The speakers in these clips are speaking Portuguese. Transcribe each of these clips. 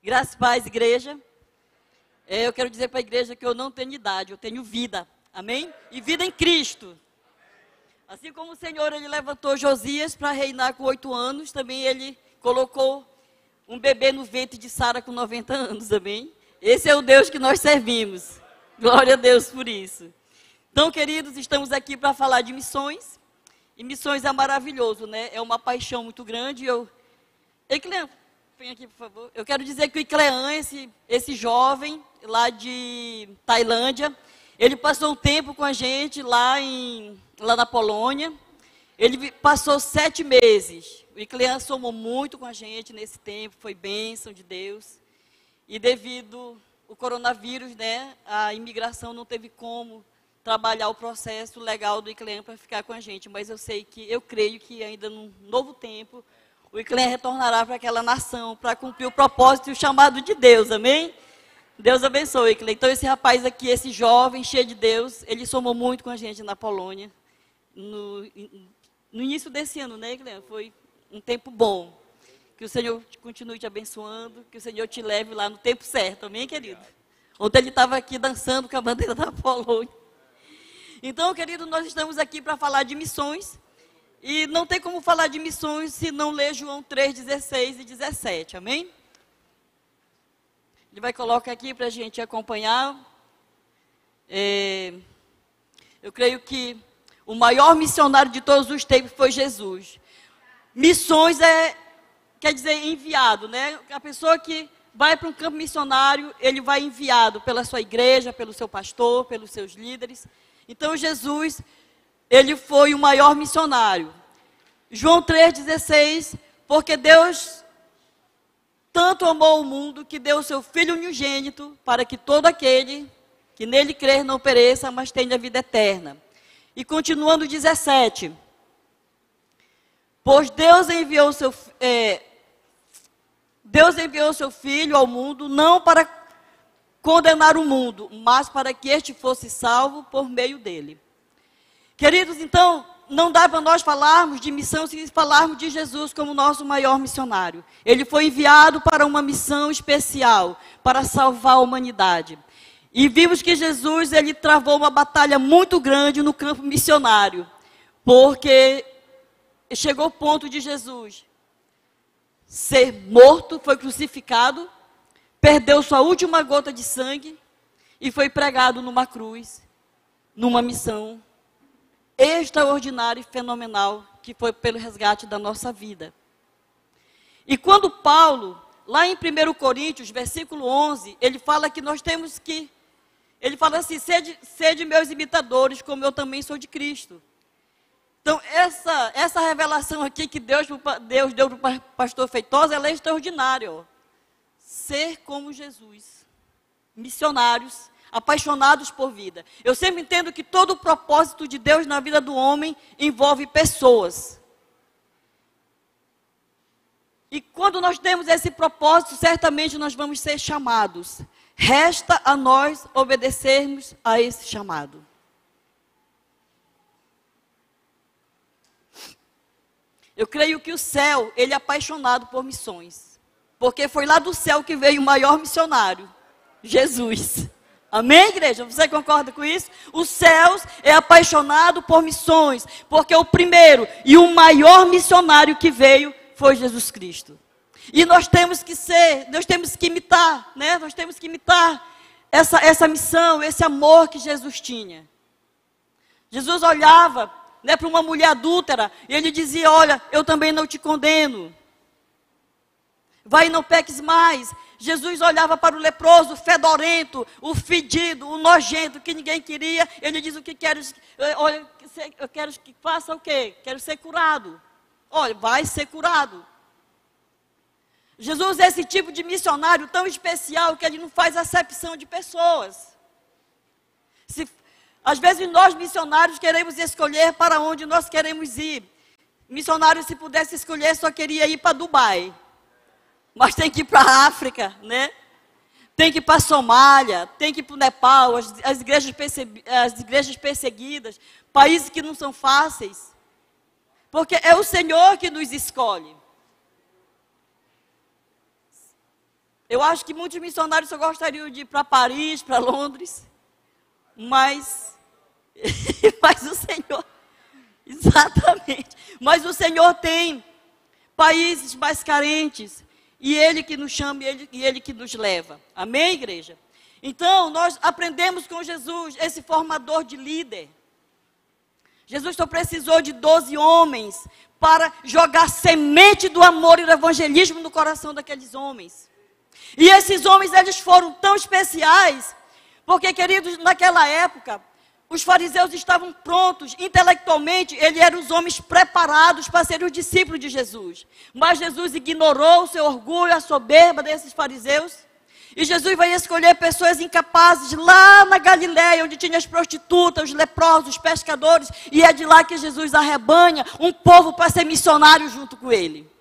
Graças e paz, igreja. Eu quero dizer para a igreja que eu não tenho idade, eu tenho vida. Amém? E vida em Cristo. Assim como o Senhor, Ele levantou Josias para reinar com 8 anos, também Ele colocou um bebê no ventre de Sara com 90 anos, amém? Esse é o Deus que nós servimos. Glória a Deus por isso. Então, queridos, estamos aqui para falar de missões. E missões é maravilhoso, né? É uma paixão muito grande. Eclean, vem aqui, por favor. Eu quero dizer que o Eclean, esse jovem lá de Tailândia, ele passou um tempo com a gente lá na Polônia. Ele passou 7 meses. O Eclean somou muito com a gente nesse tempo, foi bênção de Deus. E devido ao coronavírus, né, a imigração não teve como trabalhar o processo legal do Eclean para ficar com a gente. Mas eu creio que ainda num novo tempo, o Eclean retornará para aquela nação, para cumprir o propósito e o chamado de Deus, amém? Deus abençoe, Eclean. Então esse rapaz aqui, esse jovem cheio de Deus, ele somou muito com a gente na Polônia. No início desse ano, né, Eclean? Foi um tempo bom. Que o Senhor continue te abençoando, que o Senhor te leve lá no tempo certo, amém, querido? Ontem ele estava aqui dançando com a bandeira da Polônia. Então, querido, nós estamos aqui para falar de missões. E não tem como falar de missões se não ler João 3, 16 e 17, amém? Ele vai colocar aqui para a gente acompanhar. Eu creio que o maior missionário de todos os tempos foi Jesus. Missões quer dizer enviado, né? A pessoa que vai para um campo missionário, ele vai enviado pela sua igreja, pelo seu pastor, pelos seus líderes. Então Jesus, ele foi o maior missionário. João 3,16, porque Deus tanto amou o mundo que deu o seu Filho unigênito para que todo aquele que nele crer não pereça, mas tenha vida eterna. E continuando 17, pois Deus enviou o seu Filho ao mundo, não para condenar o mundo, mas para que este fosse salvo por meio dele. Queridos, então, não dá para nós falarmos de missão se falarmos de Jesus como nosso maior missionário. Ele foi enviado para uma missão especial, para salvar a humanidade. E vimos que Jesus, ele travou uma batalha muito grande no campo missionário, porque chegou o ponto de Jesus ser morto, foi crucificado, perdeu sua última gota de sangue e foi pregado numa cruz, numa missão extraordinária e fenomenal, que foi pelo resgate da nossa vida. E quando Paulo, lá em 1 Coríntios, versículo 11, ele fala que nós temos que, ele fala assim, sede meus imitadores, como eu também sou de Cristo. Então, essa revelação aqui que Deus deu para o pastor Feitosa, ela é extraordinária, ó. Ser como Jesus, missionários, apaixonados por vida. Eu sempre entendo que todo o propósito de Deus na vida do homem envolve pessoas. E quando nós temos esse propósito, certamente nós vamos ser chamados. Resta a nós obedecermos a esse chamado. Eu creio que o céu, ele é apaixonado por missões. Porque foi lá do céu que veio o maior missionário, Jesus. Amém, igreja? Você concorda com isso? Os céus é apaixonado por missões, porque o primeiro e o maior missionário que veio foi Jesus Cristo. E nós temos que imitar, né? Nós temos que imitar essa missão, esse amor que Jesus tinha. Jesus olhava, né, para uma mulher adúltera e ele dizia, olha, eu também não te condeno. Vai e não peques mais. Jesus olhava para o leproso, o fedorento, o fedido, o nojento, que ninguém queria. Ele diz, o que queres? Olha, eu quero que faça o quê? Quero ser curado. Olha, vai ser curado. Jesus é esse tipo de missionário tão especial que ele não faz acepção de pessoas. Às vezes nós missionários queremos escolher para onde nós queremos ir. Missionário, se pudesse escolher, só queria ir para Dubai. Mas tem que ir para a África, né? Tem que ir para a Somália, tem que ir para o Nepal, as igrejas perseguidas, países que não são fáceis. Porque é o Senhor que nos escolhe. Eu acho que muitos missionários só gostariam de ir para Paris, para Londres, mas, mas o Senhor, exatamente, mas o Senhor tem países mais carentes, e Ele que nos chama, e Ele que nos leva. Amém, igreja? Então, nós aprendemos com Jesus, esse formador de líder. Jesus só precisou de 12 homens para jogar semente do amor e do evangelismo no coração daqueles homens. E esses homens, eles foram tão especiais, porque, queridos, naquela época, os fariseus estavam prontos, intelectualmente, eles eram os homens preparados para serem os discípulos de Jesus. Mas Jesus ignorou o seu orgulho, a soberba desses fariseus. E Jesus vai escolher pessoas incapazes lá na Galileia, onde tinha as prostitutas, os leprosos, os pescadores. E é de lá que Jesus arrebanha um povo para ser missionário junto com ele.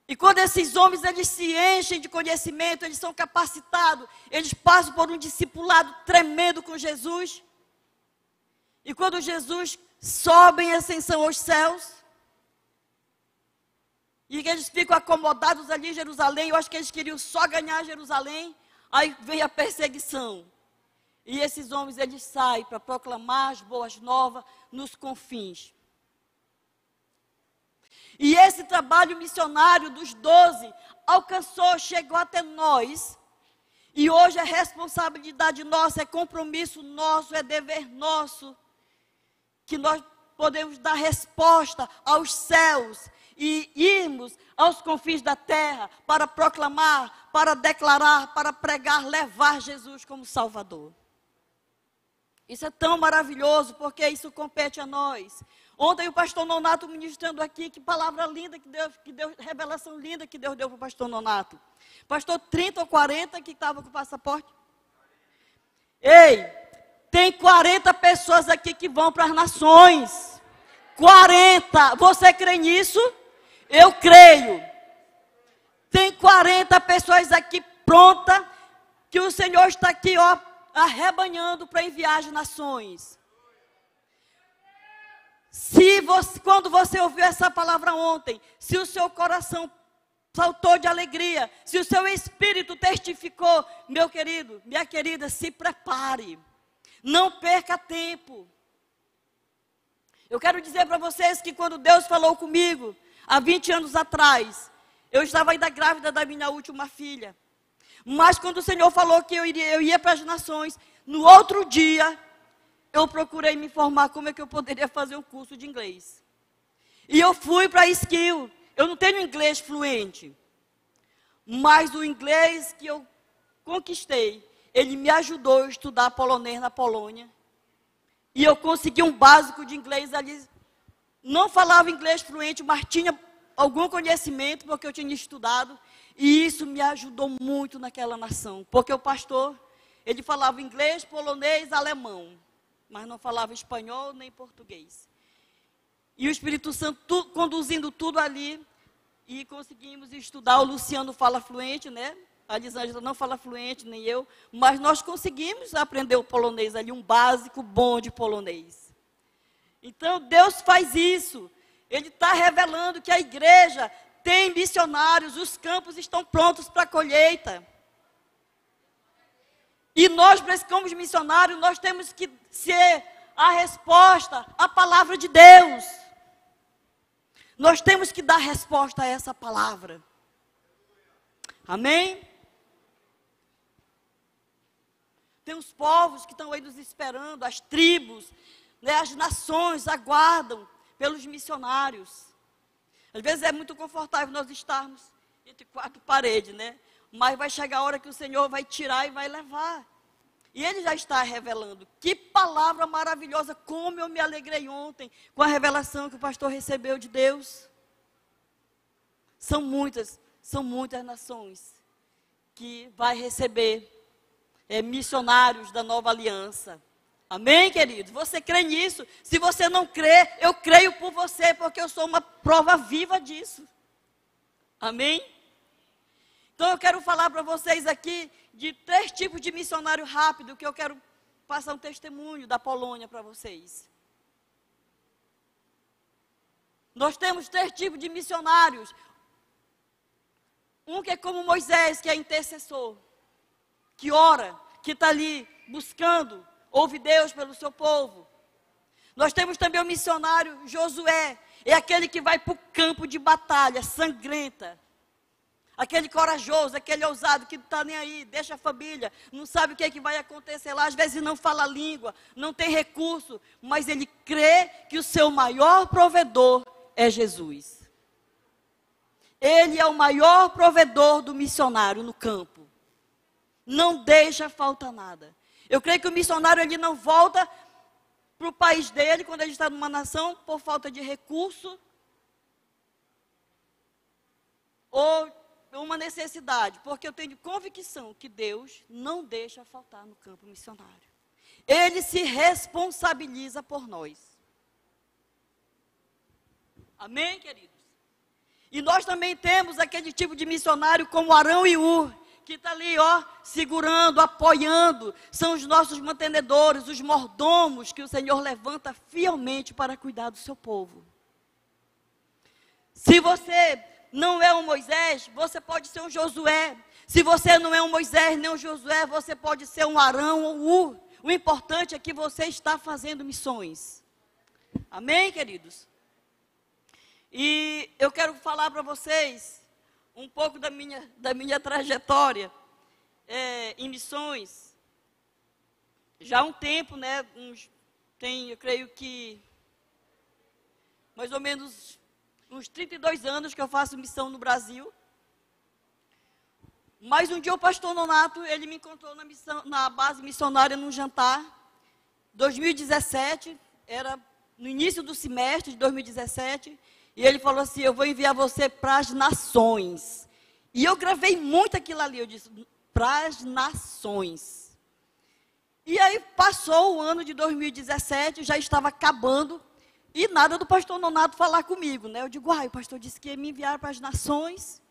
E quando esses homens, eles se enchem de conhecimento, eles são capacitados, eles passam por um discipulado tremendo com Jesus. E quando Jesus sobe em ascensão aos céus, e que eles ficam acomodados ali em Jerusalém, eu acho que eles queriam só ganhar Jerusalém, aí vem a perseguição. E esses homens, eles saem para proclamar as boas novas nos confins. E esse trabalho missionário dos 12 alcançou, chegou até nós. E hoje é responsabilidade nossa, é compromisso nosso, é dever nosso, que nós podemos dar resposta aos céus e irmos aos confins da terra para proclamar, para declarar, para pregar, levar Jesus como Salvador. Isso é tão maravilhoso, porque isso compete a nós. Ontem o pastor Nonato ministrando aqui, que palavra linda que Deus, revelação linda que Deus deu para o pastor Nonato. Pastor 30 ou 40 que estava com o passaporte. Ei, tem 40 pessoas aqui que vão para as nações. 40, você crê nisso? Eu creio. Tem 40 pessoas aqui prontas, que o Senhor está aqui, ó, arrebanhando para enviar as nações. Quando você ouviu essa palavra ontem, se o seu coração saltou de alegria, se o seu espírito testificou, meu querido, minha querida, se prepare. Não perca tempo. Eu quero dizer para vocês que quando Deus falou comigo, há 20 anos atrás, eu estava ainda grávida da minha última filha. Mas quando o Senhor falou que eu ia para as nações, no outro dia, eu procurei me informar como é que eu poderia fazer um curso de inglês. E eu fui para a Skill. Eu não tenho inglês fluente. Mas o inglês que eu conquistei, ele me ajudou a estudar polonês na Polônia. E eu consegui um básico de inglês ali. Não falava inglês fluente, mas tinha algum conhecimento, porque eu tinha estudado. E isso me ajudou muito naquela nação. Porque o pastor, ele falava inglês, polonês, alemão. Mas não falava espanhol nem português. E o Espírito Santo conduzindo tudo ali. E conseguimos estudar. O Luciano fala fluente, né? A Lisângela não fala fluente, nem eu. Mas nós conseguimos aprender o polonês ali, um básico bom de polonês. Então, Deus faz isso. Ele está revelando que a igreja tem missionários, os campos estão prontos para a colheita. E nós, como missionários, nós temos que ser a resposta à palavra de Deus. Nós temos que dar resposta a essa palavra. Amém? Tem os povos que estão aí nos esperando, as tribos, né, as nações aguardam pelos missionários. Às vezes é muito confortável nós estarmos entre quatro paredes, né? Mas vai chegar a hora que o Senhor vai tirar e vai levar. E Ele já está revelando. Que palavra maravilhosa, como eu me alegrei ontem com a revelação que o pastor recebeu de Deus. São muitas nações que vai receber missionários da nova aliança. Amém, querido? Você crê nisso? Se você não crê, eu creio por você, porque eu sou uma prova viva disso. Amém? Então eu quero falar para vocês aqui de 3 tipos de missionário rápido, que eu quero passar um testemunho da Polônia para vocês. Nós temos 3 tipos de missionários. Um que é como Moisés, que é intercessor, que ora, que está ali buscando, ouve Deus pelo seu povo. Nós temos também o missionário Josué, é aquele que vai para o campo de batalha, sangrenta. Aquele corajoso, aquele ousado que não está nem aí, deixa a família, não sabe o que, que vai acontecer lá, às vezes não fala a língua, não tem recurso, mas ele crê que o seu maior provedor é Jesus. Ele é o maior provedor do missionário no campo. Não deixa faltar nada. Eu creio que o missionário ele não volta para o país dele, quando ele está numa nação, por falta de recurso, ou uma necessidade, porque eu tenho convicção que Deus não deixa faltar no campo missionário. Ele se responsabiliza por nós. Amém, queridos? E nós também temos aquele tipo de missionário como Arão e Ur, que está ali, ó, segurando, apoiando, são os nossos mantenedores, os mordomos que o Senhor levanta fielmente para cuidar do seu povo. Se você não é um Moisés, você pode ser um Josué. Se você não é um Moisés nem um Josué, você pode ser um Arão ou um Ur. O importante é que você está fazendo missões. Amém, queridos? E eu quero falar para vocês um pouco da minha trajetória em missões. Já há um tempo, né? Eu creio que mais ou menos uns 32 anos que eu faço missão no Brasil. Mas um dia o pastor Nonato, ele me encontrou na base missionária num jantar. 2017, era no início do semestre de 2017. E ele falou assim, eu vou enviar você para as nações. E eu gravei muito aquilo ali, eu disse, para as nações. E aí passou o ano de 2017, já estava acabando. E nada do pastor Nonato falar comigo, né? Eu digo, o pastor disse que ia me enviar para as nações.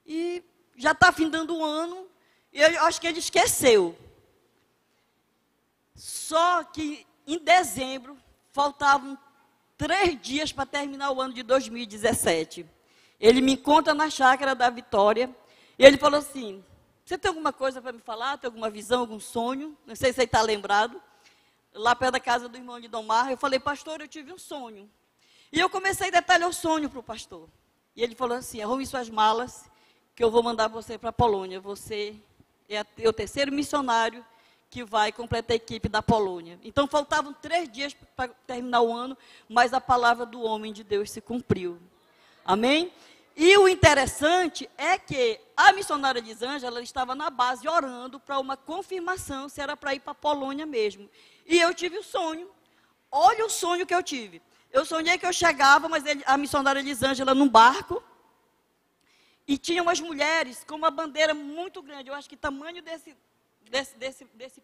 E já está findando o ano. E eu acho que ele esqueceu. Só que em dezembro, faltavam 3 dias para terminar o ano de 2017. Ele me encontra na chácara da Vitória. E ele falou assim, você tem alguma coisa para me falar? Tem alguma visão, algum sonho? Não sei se ele está lembrado. Lá perto da casa do irmão de Domar, eu falei, pastor, eu tive um sonho. E eu comecei a detalhar o sonho para o pastor. E ele falou assim, arrume suas malas, que eu vou mandar você para a Polônia. Você é o 3º missionário que vai completar a equipe da Polônia. Então, faltavam 3 dias para terminar o ano, mas a palavra do homem de Deus se cumpriu. Amém? E o interessante é que a missionária Elisângela, ela estava na base orando para uma confirmação se era para ir para a Polônia mesmo. E eu tive o sonho. Olha o sonho que eu tive. Eu sonhei que eu chegava, mas a missionária Elisângela num barco. E tinha umas mulheres com uma bandeira muito grande. Eu acho que tamanho desse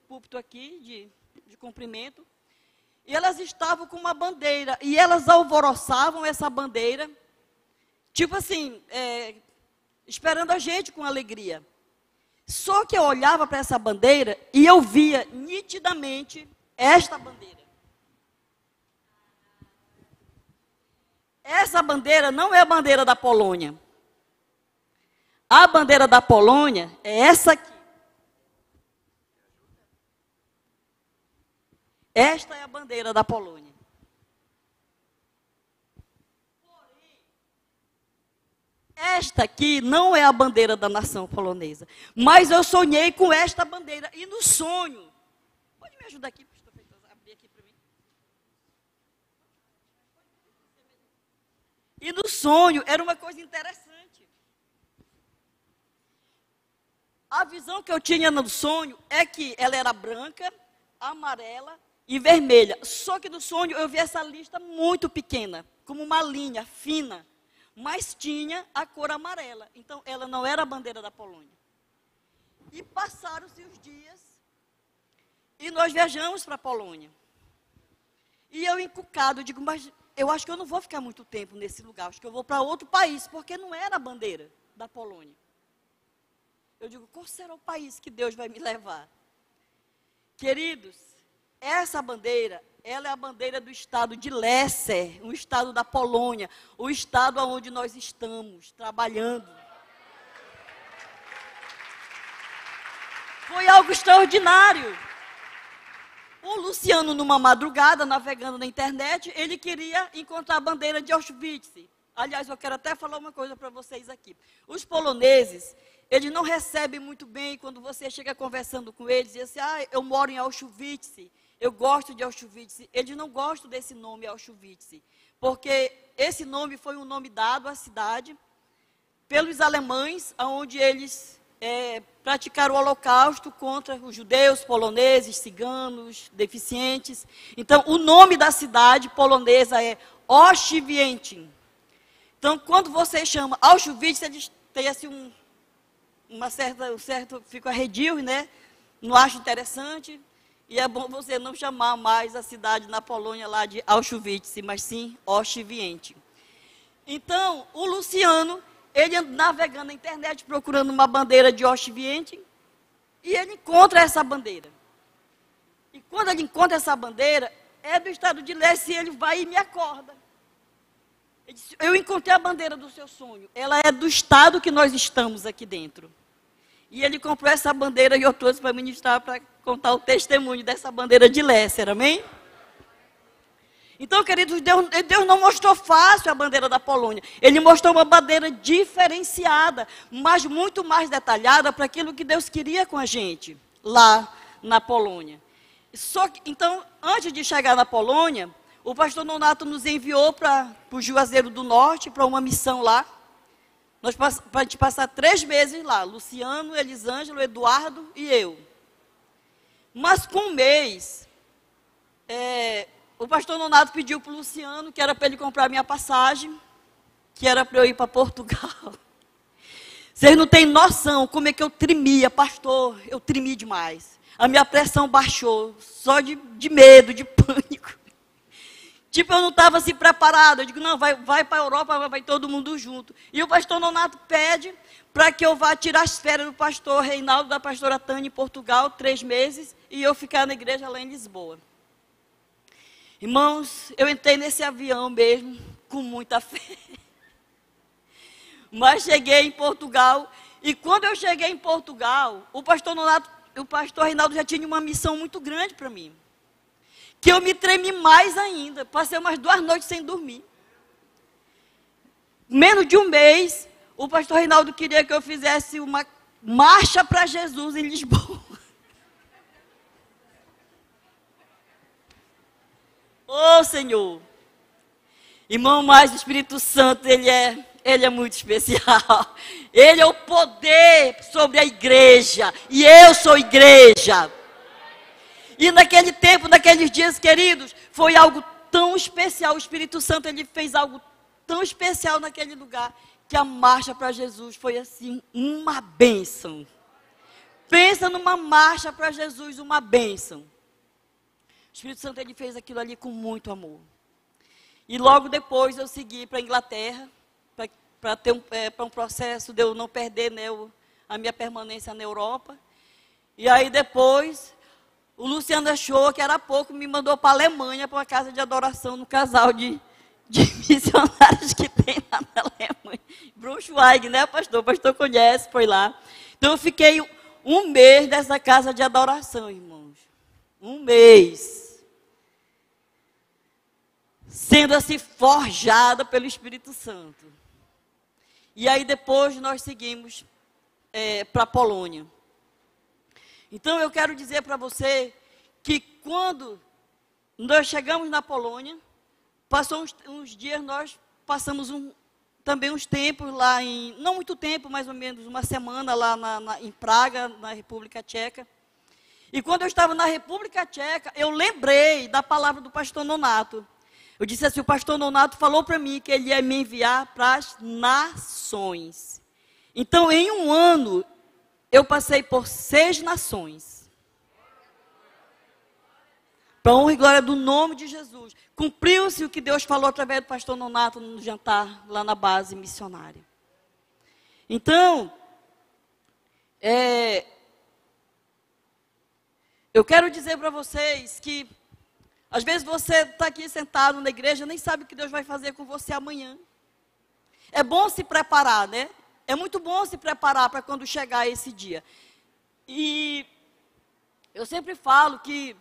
púlpito aqui, de comprimento. E elas estavam com uma bandeira. E elas alvoroçavam essa bandeira. Tipo assim, esperando a gente com alegria. Só que eu olhava para essa bandeira e eu via nitidamente esta bandeira. Essa bandeira não é a bandeira da Polônia. A bandeira da Polônia é essa aqui. Esta é a bandeira da Polônia. Porém, esta aqui não é a bandeira da nação polonesa. Mas eu sonhei com esta bandeira. E no sonho... Pode me ajudar aqui, pastor Feitosa, abrir aqui para mim? E no sonho era uma coisa interessante. A visão que eu tinha no sonho é que ela era branca, amarela e vermelha. Só que no sonho eu vi essa lista muito pequena, como uma linha fina, mas tinha a cor amarela. Então ela não era a bandeira da Polônia. E passaram-se os dias e nós viajamos para a Polônia. E eu encucado, digo, mas eu acho que eu não vou ficar muito tempo nesse lugar, acho que eu vou para outro país, porque não era a bandeira da Polônia. Eu digo, qual será o país que Deus vai me levar? Queridos, essa bandeira, ela é a bandeira do estado de Lesser, um estado da Polônia, o estado onde nós estamos trabalhando. Foi algo extraordinário. O Luciano, numa madrugada, navegando na internet, ele queria encontrar a bandeira de Auschwitz. Aliás, eu quero até falar uma coisa para vocês aqui. Os poloneses, eles não recebem muito bem quando você chega conversando com eles e diz assim, eu moro em Auschwitz, eu gosto de Auschwitz. Eles não gostam desse nome Auschwitz, porque esse nome foi um nome dado à cidade pelos alemães, onde eles praticaram o holocausto contra os judeus, poloneses, ciganos, deficientes. Então, o nome da cidade polonesa é Auschwitz. Então, quando você chama Auschwitz, eles têm assim um certo, fica arredio, né? Não acho interessante. E é bom você não chamar mais a cidade na Polônia lá de Auschwitz, mas sim Auschwitz. Então, o Luciano, ele navegando na internet, procurando uma bandeira de Auschwitz, e ele encontra essa bandeira. E quando ele encontra essa bandeira, é do estado de leste, e ele vai e me acorda. Ele disse, eu encontrei a bandeira do seu sonho. Ela é do estado que nós estamos aqui dentro. E ele comprou essa bandeira e eu trouxe para ministrar, para contar o testemunho dessa bandeira de Lécer, amém? Então, queridos, Deus não mostrou fácil a bandeira da Polônia. Ele mostrou uma bandeira diferenciada, mas muito mais detalhada para aquilo que Deus queria com a gente, lá na Polônia. Então, antes de chegar na Polônia, o pastor Nonato nos enviou para o Juazeiro do Norte, para uma missão lá. Para a gente passar 3 meses lá, Luciano, Elisângelo, Eduardo e eu. Mas com um mês, o pastor Nonato pediu para o Luciano, que era para ele comprar minha passagem, que era para eu ir para Portugal. Vocês não têm noção como é que eu tremia, pastor, eu tremi demais. A minha pressão baixou, só de medo, de pânico. Tipo, eu não estava assim preparado. Eu digo, não, vai para a Europa, vai todo mundo junto. E o pastor Nonato pede para que eu vá tirar as férias do pastor Reinaldo, da pastora Tânia em Portugal, 3 meses, e eu ficar na igreja lá em Lisboa. Irmãos, eu entrei nesse avião mesmo, com muita fé. Mas cheguei em Portugal, e quando eu cheguei em Portugal, o pastor Nonato, o pastor Reinaldo já tinha uma missão muito grande para mim. Que eu me tremi mais ainda. Passei umas 2 noites sem dormir. Menos de um mês, o pastor Reinaldo queria que eu fizesse uma marcha para Jesus em Lisboa. Ô Senhor! Irmão, mas o Espírito Santo, ele é muito especial. Ele é o poder sobre a igreja. E eu sou igreja. E naquele tempo, naqueles dias, queridos, foi algo tão especial. O Espírito Santo, ele fez algo tão especial naquele lugar, que a marcha para Jesus foi assim, uma bênção. Pensa numa marcha para Jesus, uma bênção. O Espírito Santo, ele fez aquilo ali com muito amor. E logo depois eu segui para a Inglaterra, para um processo de eu não perder, né, a minha permanência na Europa. E aí depois, o Luciano achou que era pouco, me mandou para a Alemanha, para uma casa de adoração, no casal de missionários que tem lá na Alemanha. Braunschweig, né, pastor? O pastor conhece, foi lá. Então eu fiquei 1 mês nessa casa de adoração, irmãos. 1 mês. Sendo assim forjada pelo Espírito Santo. E aí depois nós seguimos para a Polônia. Então eu quero dizer para você que quando nós chegamos na Polônia, passou uns dias, nós passamos também uns tempos lá não muito tempo, mais ou menos 1 semana lá em Praga, na República Tcheca. E quando eu estava na República Tcheca, eu lembrei da palavra do pastor Nonato. Eu disse assim, o pastor Nonato falou para mim que ele ia me enviar para as nações. Então, em 1 ano, eu passei por 6 nações. Para a honra e glória do nome de Jesus. Cumpriu-se o que Deus falou através do pastor Nonato no jantar, lá na base missionária. Então, eu quero dizer para vocês que, às vezes você está aqui sentado na igreja, nem sabe o que Deus vai fazer com você amanhã. É bom se preparar, né? É muito bom se preparar para quando chegar esse dia. E Eu sempre falo que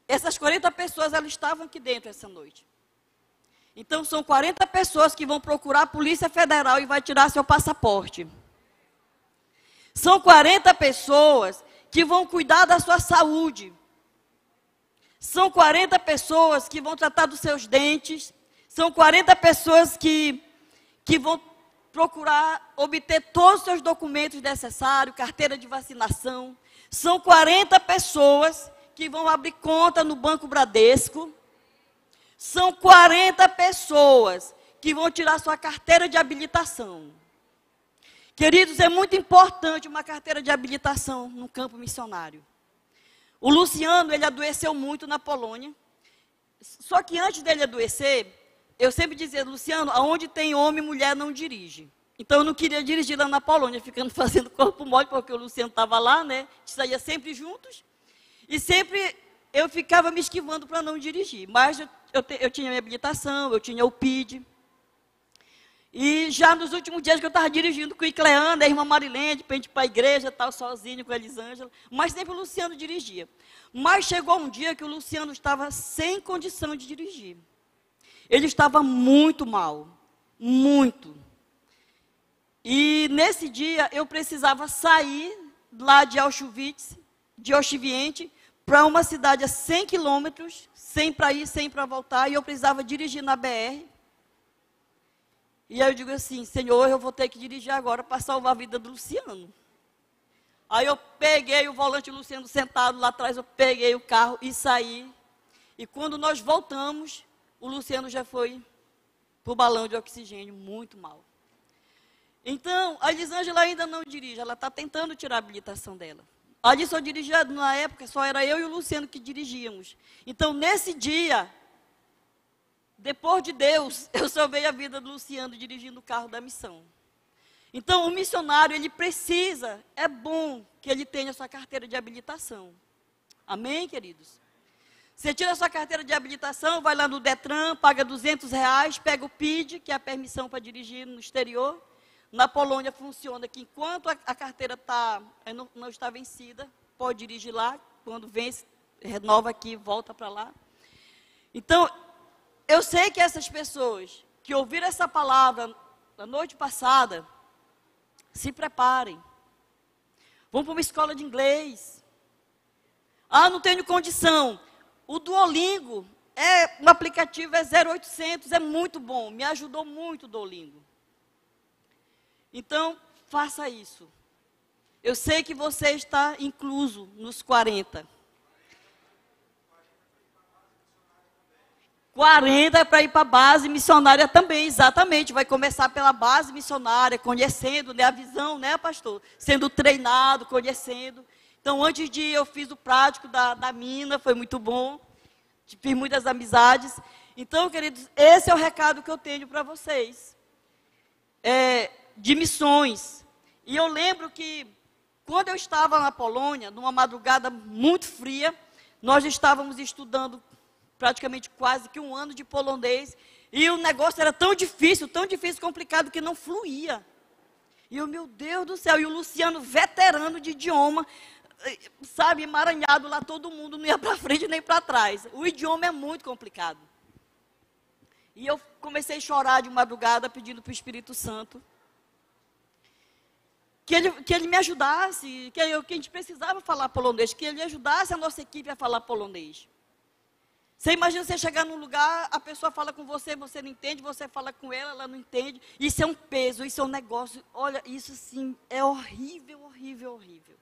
essas 40 pessoas, elas estavam aqui dentro essa noite. Então, são 40 pessoas que vão procurar a Polícia Federal e vai tirar seu passaporte. São 40 pessoas que vão cuidar da sua saúde. São 40 pessoas que vão tratar dos seus dentes. São 40 pessoas que vão procurar obter todos os seus documentos necessários, carteira de vacinação. São 40 pessoas que vão abrir conta no Banco Bradesco. São 40 pessoas que vão tirar sua carteira de habilitação. Queridos, é muito importante uma carteira de habilitação no campo missionário. O Luciano, ele adoeceu muito na Polônia. Só que antes dele adoecer, eu sempre dizia, Luciano, aonde tem homem, mulher não dirige. Então eu não queria dirigir lá na Polônia, ficando fazendo corpo mole, porque o Luciano estava lá, né? A gente saía sempre juntos. E sempre eu ficava me esquivando para não dirigir. Mas eu tinha minha habilitação, eu tinha o PID. E já nos últimos dias que eu estava dirigindo com a Icleana, a irmã Marilene, para a gente ir para a igreja, tal, sozinho com a Elisângela. Mas sempre o Luciano dirigia. Mas chegou um dia que o Luciano estava sem condição de dirigir. Ele estava muito mal. Muito. E nesse dia eu precisava sair lá de Auschwitz, de Auschwitz, para uma cidade a 100 quilômetros, sem para ir, sem para voltar, e eu precisava dirigir na BR. E aí eu digo assim, Senhor, eu vou ter que dirigir agora para salvar a vida do Luciano. Aí eu peguei o volante do Luciano sentado lá atrás, eu peguei o carro e saí. E quando nós voltamos, o Luciano já foi para o balão de oxigênio, muito mal. Então, a Elisângela ainda não dirige, ela está tentando tirar a habilitação dela. Ali só dirigia, na época, só era eu e o Luciano que dirigíamos. Então, nesse dia, depois de Deus, eu salvei a vida do Luciano dirigindo o carro da missão. Então, o missionário, ele precisa, é bom que ele tenha sua carteira de habilitação. Amém, queridos? Você tira a sua carteira de habilitação, vai lá no Detran, paga R$200, pega o PID, que é a permissão para dirigir no exterior. Na Polônia funciona que enquanto a carteira não está vencida, pode dirigir lá, quando vence, renova aqui, volta para lá. Então, eu sei que essas pessoas que ouviram essa palavra na noite passada, se preparem. Vão para uma escola de inglês. Ah, não tenho condição. O Duolingo, um aplicativo, é 0800, é muito bom. Me ajudou muito o Duolingo. Então, faça isso. Eu sei que você está incluso nos 40. 40 para ir para a base missionária também, exatamente. Vai começar pela base missionária, conhecendo, né, a visão, né, pastor? Sendo treinado, conhecendo. Então, antes de ir, eu fiz o prático da mina, foi muito bom. Fiz muitas amizades. Então, queridos, esse é o recado que eu tenho para vocês. De missões. E eu lembro que, quando eu estava na Polônia, numa madrugada muito fria, nós estávamos estudando praticamente quase que um ano de polonês, e o negócio era tão difícil, complicado, que não fluía. E eu, meu Deus do céu, e o Luciano, veterano de idioma, sabe, emaranhado lá, todo mundo não ia para frente nem para trás. O idioma é muito complicado. E eu comecei a chorar de madrugada, pedindo para o Espírito Santo que ele me ajudasse, que a gente precisava falar polonês, que ele ajudasse a nossa equipe a falar polonês. Você imagina você chegar num lugar, a pessoa fala com você, você não entende, você fala com ela, ela não entende. Isso é um peso, isso é um negócio. Olha, isso sim é horrível, horrível, horrível.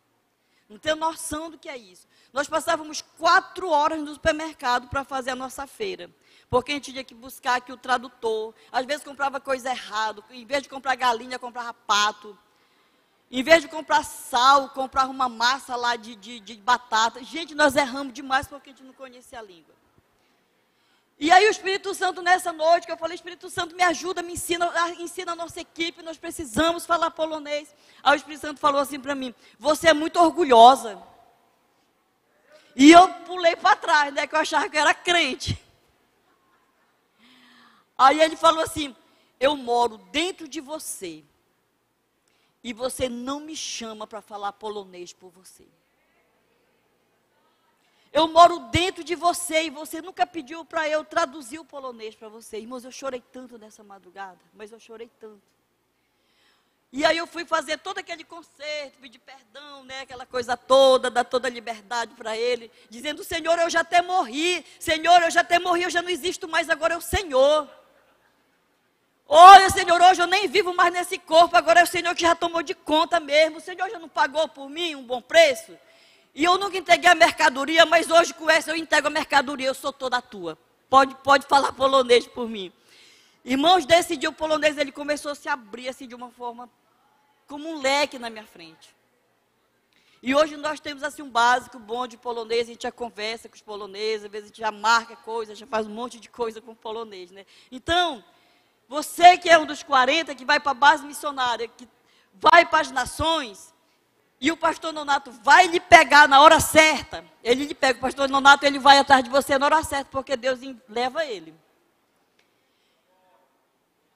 Não tenho noção do que é isso. Nós passávamos 4 horas no supermercado para fazer a nossa feira. Porque a gente tinha que buscar aqui o tradutor. Às vezes comprava coisa errada. Em vez de comprar galinha, comprava pato. Em vez de comprar sal, comprava uma massa lá de batata. Gente, nós erramos demais porque a gente não conhecia a língua. E aí o Espírito Santo, nessa noite, que eu falei, Espírito Santo, me ajuda, me ensina a nossa equipe, nós precisamos falar polonês. Aí o Espírito Santo falou assim para mim, você é muito orgulhosa. E eu pulei para trás, né, que eu achava que eu era crente. Aí ele falou assim, eu moro dentro de você. E você não me chama para falar polonês por você. Eu moro dentro de você e você nunca pediu para eu traduzir o polonês para você. Irmãos, eu chorei tanto nessa madrugada, mas eu chorei tanto. E aí eu fui fazer todo aquele concerto, pedir perdão, né, aquela coisa toda, dar toda a liberdade para ele, dizendo, Senhor, eu já até morri, Senhor, eu já até morri, eu já não existo mais, agora é o Senhor. Olha, Senhor, hoje eu nem vivo mais nesse corpo, agora é o Senhor que já tomou de conta mesmo, o Senhor já não pagou por mim um bom preço? E eu nunca entreguei a mercadoria, mas hoje com essa eu entrego a mercadoria, eu sou toda tua. Pode falar polonês por mim. Irmãos, desse dia o polonês ele começou a se abrir assim de uma forma, como um leque na minha frente. E hoje nós temos assim um básico bom de polonês, a gente já conversa com os poloneses, às vezes a gente já marca coisas, já faz um monte de coisa com o polonês, né? Então, você que é um dos 40, que vai para a base missionária, que vai para as nações, e o pastor Nonato vai lhe pegar na hora certa. Ele lhe pega, o pastor Nonato, ele vai atrás de você na hora certa, porque Deus leva ele.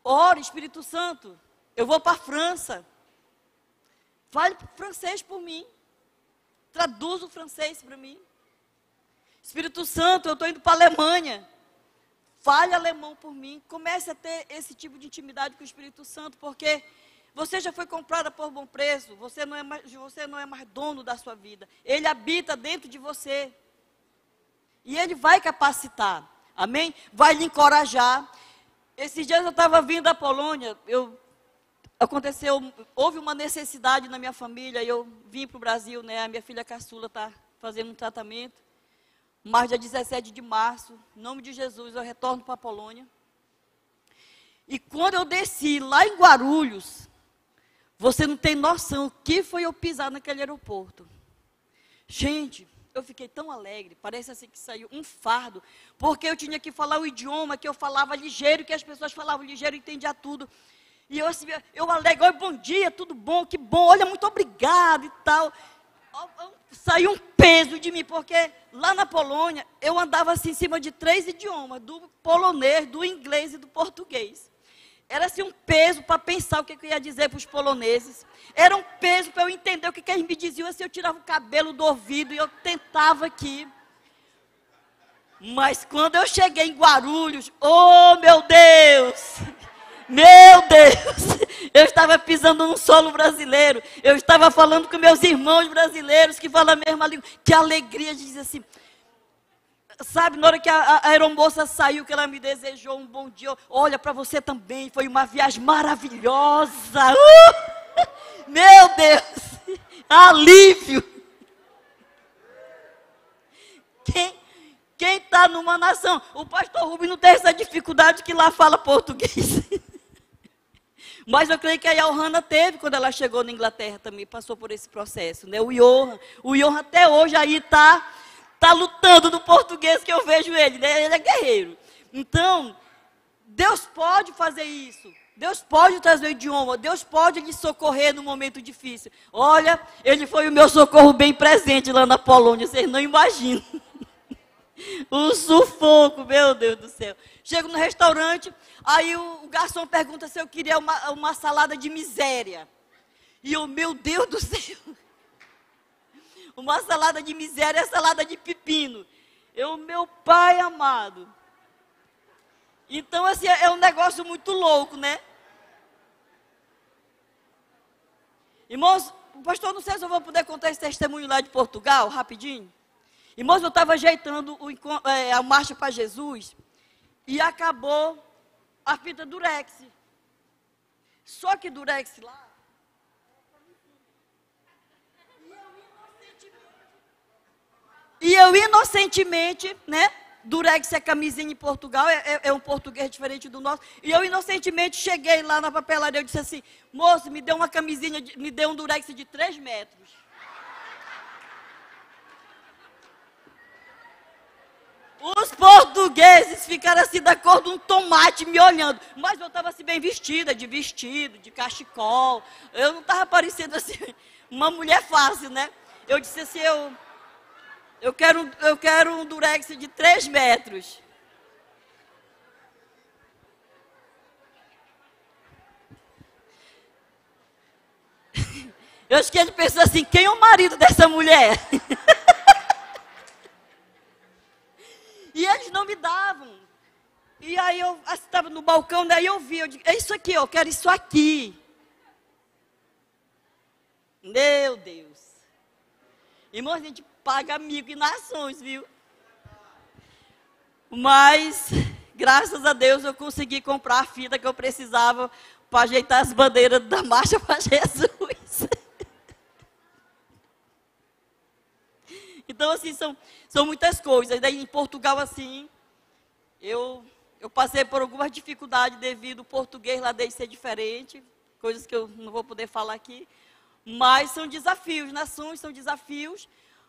Ora, Espírito Santo, eu vou para a França. Fale francês por mim. Traduz o francês para mim. Espírito Santo, eu estou indo para a Alemanha. Fale alemão por mim. Comece a ter esse tipo de intimidade com o Espírito Santo, porque você já foi comprada por bom preço, você não é mais dono da sua vida. Ele habita dentro de você. E ele vai capacitar, amém? Vai lhe encorajar. Esses dias eu estava vindo da Polônia, houve uma necessidade na minha família, e eu vim para o Brasil, né? A minha filha caçula está fazendo um tratamento. Mas dia 17 de março, em nome de Jesus, eu retorno para a Polônia. E quando eu desci lá em Guarulhos, você não tem noção o que foi eu pisar naquele aeroporto. Gente, eu fiquei tão alegre, parece assim que saiu um fardo, porque eu tinha que falar o idioma que eu falava ligeiro, que as pessoas falavam ligeiro, eu entendia tudo. E eu assim, eu alegre, bom dia, tudo bom, que bom, olha, muito obrigado e tal. Saiu um peso de mim, porque lá na Polônia, eu andava assim em cima de 3 idiomas, do polonês, do inglês e do português. Era assim um peso para pensar o que eu ia dizer para os poloneses. Era um peso para eu entender o que eles me diziam. Assim, eu tirava o cabelo do ouvido e eu tentava aqui. Mas quando eu cheguei em Guarulhos, oh meu Deus! Meu Deus! Eu estava pisando num solo brasileiro. Eu estava falando com meus irmãos brasileiros que falam a mesma língua. Que alegria de dizer assim... Sabe, na hora que a aeromoça saiu, que ela me desejou um bom dia, olha, para você também, foi uma viagem maravilhosa. Meu Deus, alívio. Quem está numa nação, o pastor Rubens não tem essa dificuldade que lá fala português. Mas eu creio que a Johanna teve, quando ela chegou na Inglaterra também, passou por esse processo, né? O Johan até hoje aí está lutando no português, que eu vejo ele, né? Ele é guerreiro. Então, Deus pode fazer isso. Deus pode trazer o idioma. Deus pode lhe socorrer no momento difícil. Olha, ele foi o meu socorro bem presente lá na Polônia. Vocês não imaginam. O sufoco, meu Deus do céu. Chego no restaurante, aí o garçom pergunta se eu queria uma salada de miséria. E eu, meu Deus do céu. Uma salada de miséria é salada de pepino. Meu pai amado. Então, assim, é um negócio muito louco, né? Irmãos, pastor, não sei se eu vou poder contar esse testemunho lá de Portugal, rapidinho. Irmãos, eu estava ajeitando a Marcha para Jesus e acabou a fita Durex. Só que Durex lá, e eu inocentemente, né? Durex é camisinha em Portugal, é um português diferente do nosso. E eu inocentemente cheguei lá na papelaria, eu disse assim, moço, me dê uma camisinha, me dê um Durex de 3 metros. Os portugueses ficaram assim da cor de um tomate me olhando. Mas eu estava assim bem vestida, de vestido, de cachecol. Eu não estava parecendo assim, uma mulher fácil, né? Eu disse assim, eu quero um Durex de 3 metros. Eu acho que ele pensou assim, quem é o marido dessa mulher? não me davam. E aí eu estava no balcão, daí eu vi, eu digo, é isso aqui, eu quero isso aqui. Meu Deus. Irmão, a gente paga amigo e nações, viu? Mas, graças a Deus, eu consegui comprar a fita que eu precisava para ajeitar as bandeiras da Marcha para Jesus. Então, assim, são muitas coisas. Daí, em Portugal, assim, eu passei por algumas dificuldades devido ao português lá dele ser diferente, coisas que eu não vou poder falar aqui. Mas são desafios, nações são desafios,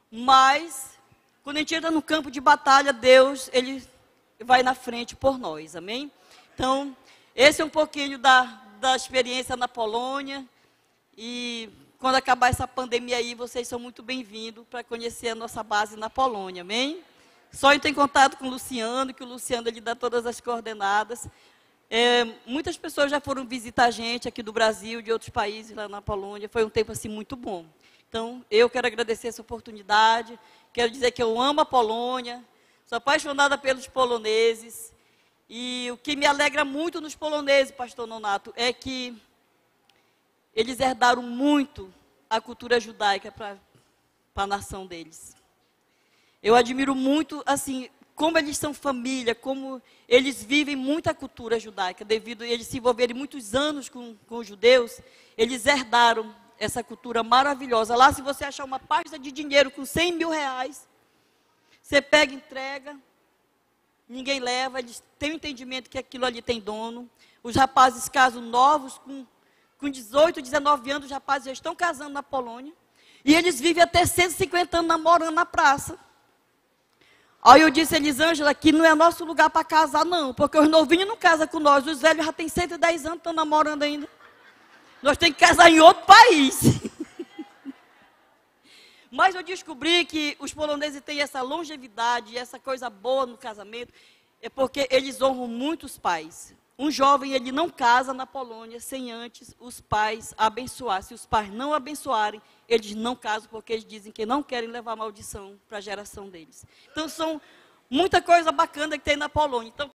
mas quando a gente entra no campo de batalha, Deus, Ele vai na frente por nós, amém? Então, esse é um pouquinho da experiência na Polônia, e quando acabar essa pandemia aí, vocês são muito bem-vindos para conhecer a nossa base na Polônia, amém? Só entrar em contato com o Luciano, que o Luciano ele dá todas as coordenadas. Muitas pessoas já foram visitar a gente aqui do Brasil, de outros países lá na Polônia. Foi um tempo assim muito bom. Então, eu quero agradecer essa oportunidade. Quero dizer que eu amo a Polônia, sou apaixonada pelos poloneses. E o que me alegra muito nos poloneses, pastor Nonato, é que eles herdaram muito a cultura judaica para a nação deles. Eu admiro muito, assim, como eles são família, como eles vivem muita cultura judaica, devido a eles se envolverem muitos anos com os judeus, eles herdaram essa cultura maravilhosa. Lá, se você achar uma pasta de dinheiro com 100 mil reais, você pega e entrega, ninguém leva, eles têm o entendimento que aquilo ali tem dono. Os rapazes casam novos, com 18, 19 anos, os rapazes já estão casando na Polônia, e eles vivem até 150 anos namorando na praça. Aí eu disse, Elisângela, que não é nosso lugar para casar, não. Porque os novinhos não casam com nós. Os velhos já têm 110 anos, estão namorando ainda. Nós temos que casar em outro país. Mas eu descobri que os poloneses têm essa longevidade, essa coisa boa no casamento, é porque eles honram muito os pais. Um jovem, ele não casa na Polônia sem antes os pais abençoar. Se os pais não abençoarem, eles não casam, porque eles dizem que não querem levar maldição para a geração deles. Então, são muita coisa bacana que tem na Polônia. Então,